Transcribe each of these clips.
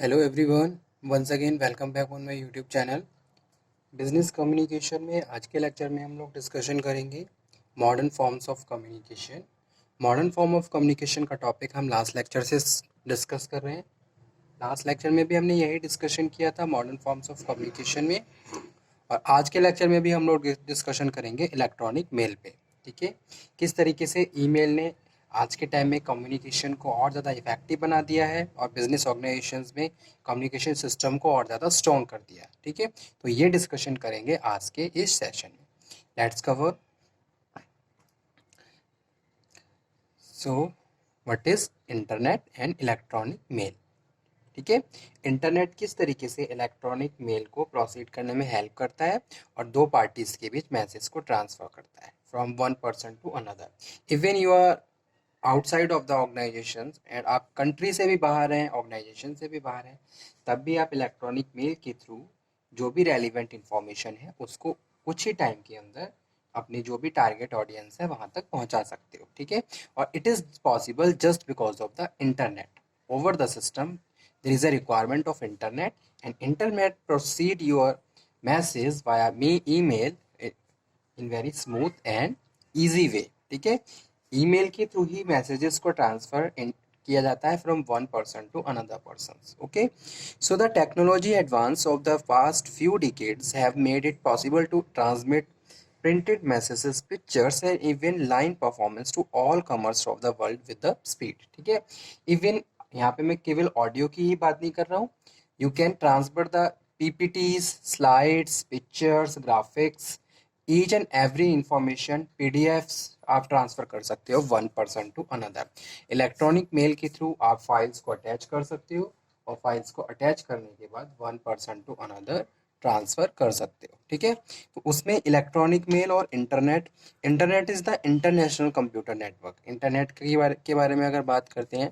Hello everyone, once again welcome back on my YouTube channel. Business communication में आज के lecture में हम लोग डिस्कशन करेंगे modern forms of communication. Modern form of communication का टॉपिक हम लास्ट लेक्चर से डिस्कस कर रहे हैं। लास्ट लेक्चर में भी हमने यही डिस्कशन किया था मॉडर्न फॉर्म्स ऑफ कम्युनिकेशन में, और आज के लेक्चर में भी हम लोग डिस्कशन करेंगे इलेक्ट्रॉनिक मेल पे। ठीक है, किस तरीके से ईमेल ने आज के टाइम में कम्युनिकेशन को और ज़्यादा इफेक्टिव बना दिया है और बिजनेस ऑर्गेनाइजेशंस में कम्युनिकेशन सिस्टम को और ज़्यादा स्ट्रॉन्ग कर दिया है। ठीक है, तो ये डिस्कशन करेंगे आज के इस सेशन में। Let's cover so what is internet and electronic mail. ठीक है, इंटरनेट किस तरीके से इलेक्ट्रॉनिक मेल को प्रोसीड करने में हेल्प करता है और दो पार्टीज के बीच मैसेज को ट्रांसफर करता है from one person to another. Even you are outside of the organisation and आप कंट्री से भी बाहर हैं, ऑर्गेनाइजेशन से भी बाहर हैं, तब भी आप इलेक्ट्रॉनिक मेल के थ्रू जो भी रेलिवेंट इंफॉर्मेशन है उसको कुछ ही टाइम के अंदर अपनी जो भी टारगेट ऑडियंस है वहां तक पहुंचा सकते हो। ठीक है, और it is possible just because of the internet over the system. There is a requirement of internet, and internet proceed your message via email in very smooth and easy way. ठीक है, ईमेल के through ही messages को transfer किया जाता है from one person to another person. Okay, so the technology advance of the past few decades have made it possible to transmit printed messages, pictures and even line performance to all comers of the world with the speed. ठीक है, even यहाँ पे मैं केवल audio की ही बात नहीं कर रहा हूँ, you can transfer the PPTs, slides, pictures, graphics, each and every information, PDFs आप ट्रांसफर कर सकते हो one person to another. Electronic mail के थ्रू आप फाइल्स को अटैच कर सकते हो और फाइल्स को अटैच करने के बाद one person to another transfer कर सकते हो। ठीक है, तो उसमें इलेक्ट्रॉनिक मेल और internet, internet is the international computer network. Internet के बारे में अगर बात करते हैं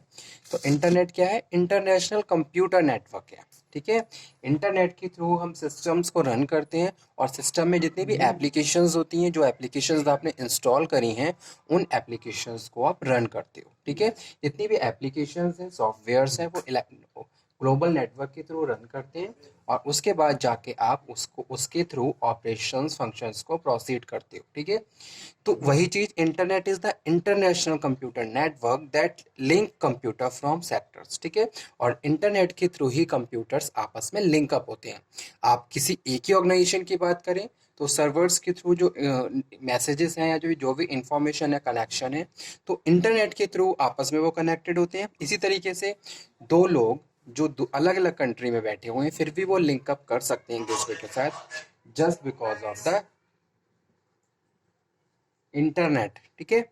तो इंटरनेट क्या है? इंटरनेशनल कंप्यूटर नेटवर्क है। ठीक है, इंटरनेट के थ्रू हम सिस्टम्स को रन करते हैं और सिस्टम में जितनी भी एप्लीकेशंस होती हैं, जो एप्लीकेशंस आपने इंस्टॉल करी हैं, उन एप्लीकेशंस को आप रन करते हो। ठीक है, जितनी भी एप्लीकेशंस हैं, सॉफ्टवेयर्स हैं, वो ग्लोबल नेटवर्क के थ्रू रन करते हैं और उसके बाद जाके आप उसको उसके थ्रू ऑपरेशंस फंक्शंस को प्रोसीड करते हो। ठीक है, तो वही चीज internet is the international computer network that link computer from sectors. ठीक है, और इंटरनेट के थ्रू ही कंप्यूटर्स आपस में लिंक अप होते हैं। आप किसी एक ही ऑर्गेनाइजेशन की बात करें तो सर्वर्स के थ्रू जो मैसेजेस हैं या जो जो भी इंफॉर्मेशन है, कनेक्शन है, तो इंटरनेट के थ्रू आपस में वो कनेक्टेड होते हैं। इसी तरीके से दो लोग जो अलग अलग कंट्री में बैठे हुए हैं फिर भी वो लिंकअप कर सकते हैं एक दूसरे के साथ just because of the internet. ठीक है,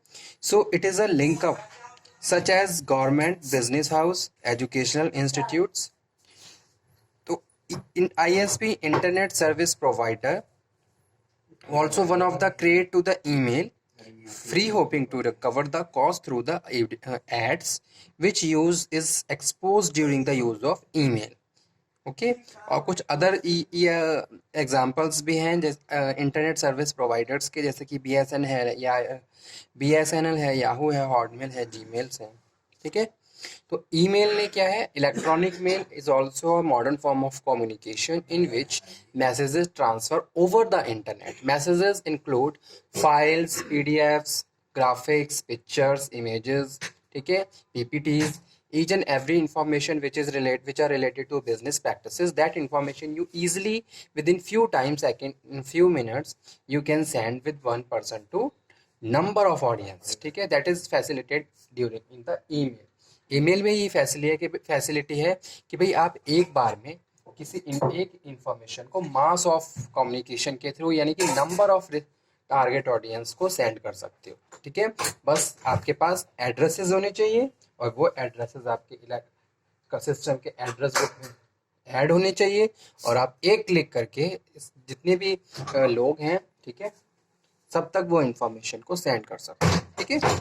so it is a linkup such as government, business house, educational institutes. तो इन ISP, internet service provider, also one of the create to the email free, hoping to recover the cost through the ads which use is exposed during the use of email. Okay, और कुछ other examples भी हैं जैसे internet service providers के, जैसे कि BSN है या BSNL है, याहू है, हॉटमेल है, जीमेल्स हैं। ठीक है, तो ईमेल ने क्या है? Electronic mail is also a modern form of communication in which messages transfer over the internet. Messages include files, PDFs, graphics, pictures, images, ठीक है, PPTs, each and every information which are related to business practices. That information you easily within few in few minutes you can send with one person to number of audience. ठीक है, that is facilitated during in the email. Email में ये facility है कि भाई आप एक बार में एक इंफॉर्मेशन को मास ऑफ कम्युनिकेशन के थ्रू यानी कि नंबर ऑफ टारगेट ऑडियंस को सेंड कर सकते हो। ठीक है, बस आपके पास एड्रेसेस होने चाहिए और वो एड्रेसेस आपके सिस्टम के एड्रेस बुक में ऐड होने चाहिए और आप एक क्लिक करके जितने भी लोग हैं, ठीक है, सब तक वो इंफॉर्मेशन को सेंड कर सकते हैं। ठीक है,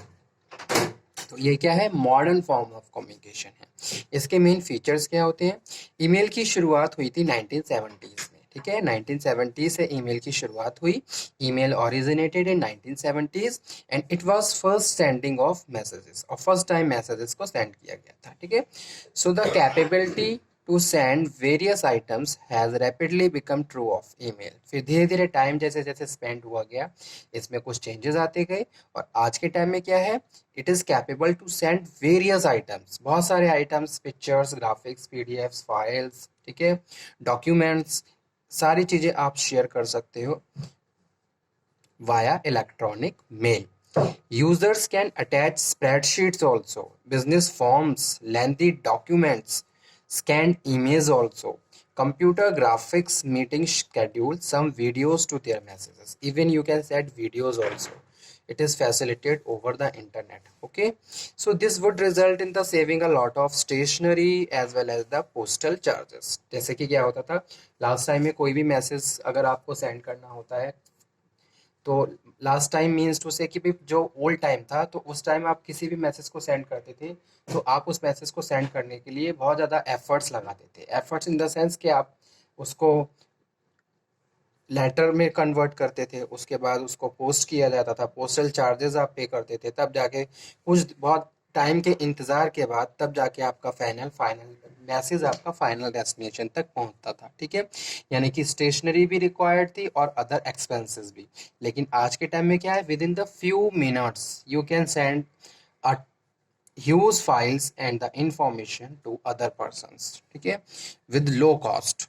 तो ये क्या है? मॉडर्न फॉर्म ऑफ कम्युनिकेशन है। इसके मेन फीचर्स क्या होते हैं? ईमेल की शुरुआत हुई थी 1970s में। ठीक है, 1970 से ईमेल की शुरुआत हुई। Email originated in 1970s and it was first sending of messages, और फर्स्ट टाइम मैसेजेस को सेंड किया गया था। ठीक है, so the capability to send various items has rapidly become true of email. फिर धीरे धीरे टाइम जैसे जैसे स्पेंड हुआ गया, इसमें कुछ चेंजेस आते गए, और आज के टाइम में क्या है, it is capable to send various items, बहुत सारे items, pictures, graphics, PDFs, files, ठीक है, डॉक्यूमेंट्स, सारी चीज़ें आप शेयर कर सकते हो via electronic mail. Users can attach spreadsheets also, business forms, lengthy documents, scanned emails also, computer graphics, meeting schedule, some videos to their messages. Even you can send videos also. It is facilitated over the internet. Okay, so this would result in the saving a lot of stationery as well as the postal charges. जैसे कि क्या होता था last time में, कोई भी message अगर आपको सेंड करना होता है, तो लास्ट टाइम मीन्स टू से कि भाई जो ओल्ड टाइम था, तो उस टाइम आप किसी भी मैसेज को सेंड करते थे, तो आप उस मैसेज को सेंड करने के लिए बहुत ज़्यादा एफर्ट्स लगाते थे। एफर्ट्स इन द सेंस कि आप उसको लेटर में कन्वर्ट करते थे, उसके बाद उसको पोस्ट किया जाता था, पोस्टल चार्जेस आप पे करते थे, तब जाके कुछ बहुत टाइम के इंतज़ार के बाद तब जाके आपका फाइनल मैसेज आपका फाइनल डेस्टिनेशन तक पहुंचता था। ठीक है, यानी कि स्टेशनरी भी रिक्वायर्ड थी और अदर एक्सपेंसेस भी। लेकिन आज के टाइम में क्या है, within the few minutes you can send a huge files and the information to other persons, ठीक है, with low cost.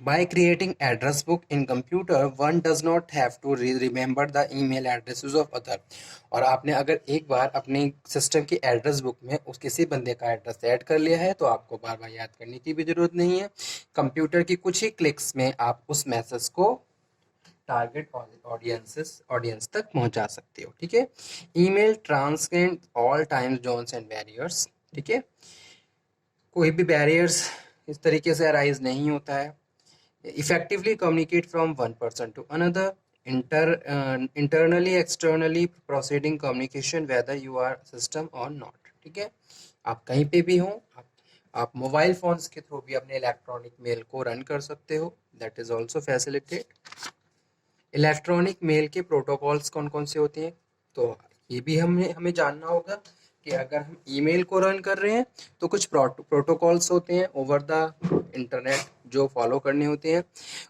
By creating address book in computer, one does not have to remember the email addresses of other. और आपने अगर एक बार अपने system की address book में उस किसी बंदे का एड्रेस ऐड कर लिया है, तो आपको बार बार याद करने की भी जरूरत नहीं है। कंप्यूटर की कुछ ही क्लिक्स में आप उस मैसेज को टारगेट ऑडियंस तक पहुंचा सकते हो। ठीक है, email transcend all times zones and barriers. ठीक है, कोई भी बैरियर्स इस तरीके से अराइज नहीं होता है। effectively communicate from one person to another, internally externally proceeding communication whether you are system or not। ठीक है, आप कहीं पे भी हो, आप मोबाइल फोन्स के थ्रू भी अपने इलेक्ट्रॉनिक मेल को रन कर सकते हो, that is also facilitated. Electronic mail के प्रोटोकॉल्स कौन कौन से होते हैं, तो ये भी हमें जानना होगा कि अगर हम ईमेल को रन कर रहे हैं तो कुछ प्रोटोकॉल्स होते हैं ओवर द इंटरनेट जो फॉलो करने होते हैं।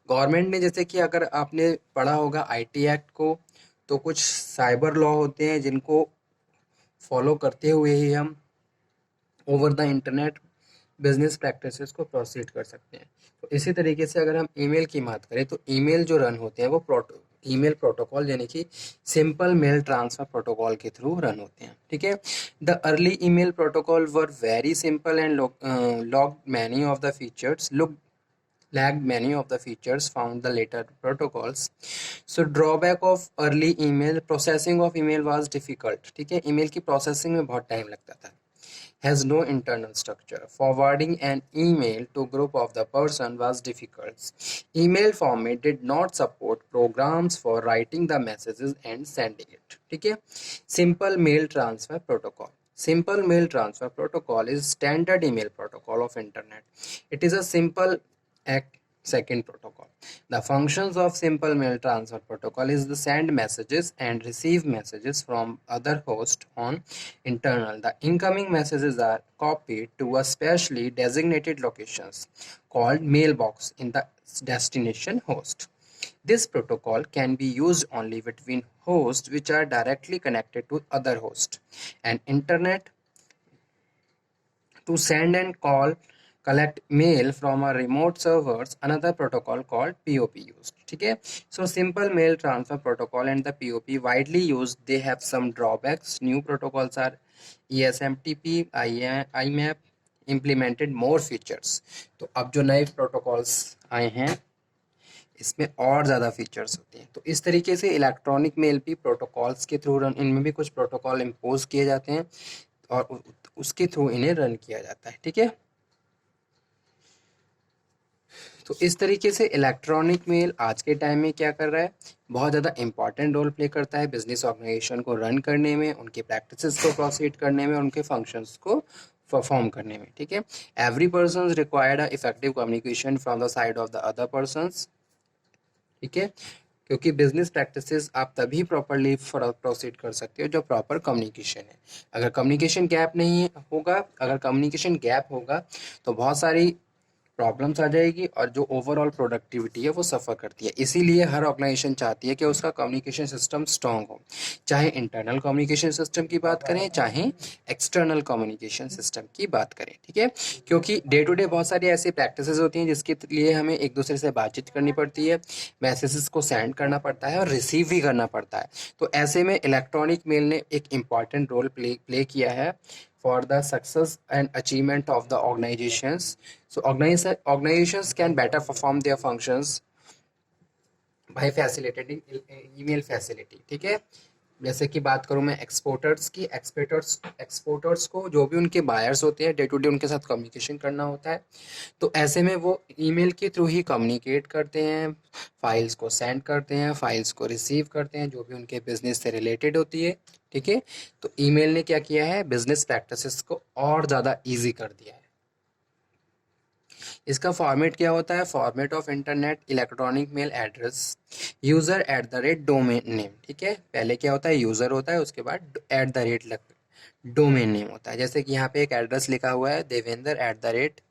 गवर्नमेंट ने, जैसे कि अगर आपने पढ़ा होगा आईटी एक्ट को, तो कुछ साइबर लॉ होते हैं जिनको फॉलो करते हुए ही हम over the internet business practices को प्रोसीड कर सकते हैं। तो इसी तरीके से अगर हम ईमेल की बात करें, तो ईमेल जो रन होते हैं वो ईमेल प्रोटोकॉल यानी कि सिंपल मेल ट्रांसफर प्रोटोकॉल के थ्रू रन होते हैं। ठीक है, the early email protocol were very simple and log many of the features lagged many of the features found the later protocols. So drawback of early email processing of email was difficult। ठीक है, email की processing में बहुत time लगता था। Has no internal structure. Forwarding an email to group of the person was difficult. Email format did not support programs for writing the messages and sending it। ठीक है, simple mail transfer protocol. Simple mail transfer protocol is standard email protocol of internet. It is a simple second protocol. The functions of simple mail transfer protocol is to send messages and receive messages from other host on internal. The incoming messages are copied to a specially designated locations called mailbox in the destination host. This protocol can be used only between hosts which are directly connected to other hosts and internet. To send and collect mail from a remote servers, another protocol called POP used। ठीक है, so simple mail transfer protocol and the POP widely used. They have some drawbacks. New protocols are ESMTP, IMAP implemented more features। तो अब जो नए protocols आए हैं इसमें और ज़्यादा फीचर्स होते हैं। तो इस तरीके से इलेक्ट्रॉनिक मेल भी प्रोटोकॉल्स के थ्रू रन, इनमें भी कुछ प्रोटोकॉल इम्पोज किए जाते हैं और उसके थ्रू इन्हें रन किया जाता है। ठीक है, तो इस तरीके से इलेक्ट्रॉनिक मेल आज के टाइम में क्या कर रहा है, बहुत ज़्यादा इंपॉर्टेंट रोल प्ले करता है बिजनेस ऑर्गेनाइजेशन को रन करने में, उनके प्रैक्टिसेस को प्रोसीड करने में, उनके फंक्शंस को परफॉर्म करने में। ठीक है, every person required a effective communication from the side of the other persons. ठीक है, क्योंकि बिजनेस प्रैक्टिसेस आप तभी प्रॉपरली प्रोसीड कर सकते हो जो प्रॉपर कम्युनिकेशन है। अगर कम्युनिकेशन गैप नहीं होगा, अगर कम्युनिकेशन गैप होगा तो बहुत सारी प्रॉब्लम्स आ जाएगी और जो ओवरऑल प्रोडक्टिविटी है वो सफ़र करती है। इसीलिए हर ऑर्गेनाइजेशन चाहती है कि उसका कम्युनिकेशन सिस्टम स्ट्रांग हो, चाहे इंटरनल कम्युनिकेशन सिस्टम की बात करें चाहे एक्सटर्नल कम्युनिकेशन सिस्टम की बात करें, ठीक है। क्योंकि डे टू डे बहुत सारी ऐसी प्रैक्टिसेस होती हैं जिसके लिए हमें एक दूसरे से बातचीत करनी पड़ती है, मैसेजेस को सेंड करना पड़ता है और रिसीव भी करना पड़ता है। तो ऐसे में इलेक्ट्रॉनिक मेल ने एक इम्पॉर्टेंट रोल प्ले किया है for the success and achievement of the organizations. So organizations can better perform their functions by facilitating email facility, ठीक है। जैसे कि बात करूं मैं एक्सपोर्टर्स की, एक्सपोर्टर्स को जो भी उनके बायर्स होते हैं डे टू डे उनके साथ कम्युनिकेशन करना होता है, तो ऐसे में वो ईमेल के थ्रू ही कम्युनिकेट करते हैं, फाइल्स को सेंड करते हैं, फाइल्स को रिसीव करते हैं जो भी उनके बिजनेस से रिलेटेड होती है, ठीक है। तो ईमेल ने क्या किया है, बिजनेस प्रैक्टिसेस को और ज़्यादा ईजी कर दिया है। इसका फॉर्मेट क्या होता है, format of internet electronic mail address user at the rate domain name, ठीक है। पहले क्या होता है, यूज़र होता है, उसके बाद eight the rate domain name होता है। जैसे कि यहाँ पे एक एड्रेस लिखा हुआ है Devendra eight the rate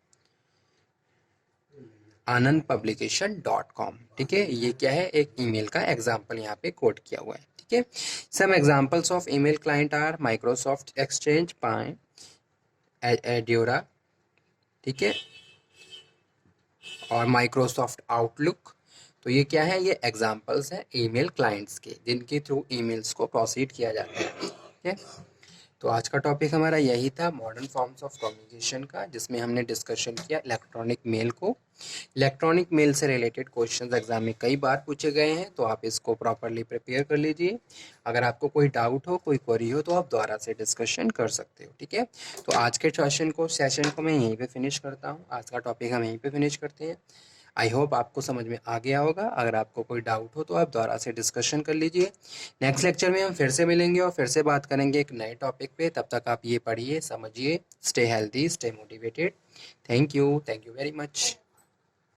anandpublication.com, ठीक है। ये क्या है, एक ईमेल का एग्जांपल यहाँ पे कोट किया हुआ है, ठीक है। Some examples of email client are Microsoft Exchange, pie, Eudora, ठीक है, और माइक्रोसॉफ्ट आउटलुक। तो ये क्या है, ये एग्जांपल्स हैं ईमेल क्लाइंट्स के जिनके थ्रू ईमेल्स को प्रोसीड किया जाता है, ठीक है। तो आज का टॉपिक हमारा यही था, मॉडर्न फॉर्म्स ऑफ कम्युनिकेशन का, जिसमें हमने डिस्कशन किया इलेक्ट्रॉनिक मेल को। इलेक्ट्रॉनिक मेल से रिलेटेड क्वेश्चंस एग्जाम में कई बार पूछे गए हैं, तो आप इसको प्रॉपरली प्रिपेयर कर लीजिए। अगर आपको कोई डाउट हो, कोई क्वेरी हो, तो आप दोबारा से डिस्कशन कर सकते हो, ठीक है। तो आज के सेशन को मैं यहीं पे फिनिश करता हूँ, आज का टॉपिक हम यहीं पे फिनिश करते हैं। आई होप आपको समझ में आ गया होगा। अगर आपको कोई डाउट हो तो आप दोबारा से डिस्कशन कर लीजिए। नेक्स्ट लेक्चर में हम फिर से मिलेंगे और फिर से बात करेंगे एक नए टॉपिक पे। तब तक आप ये पढ़िए, समझिए, stay healthy, stay motivated. Thank you very much.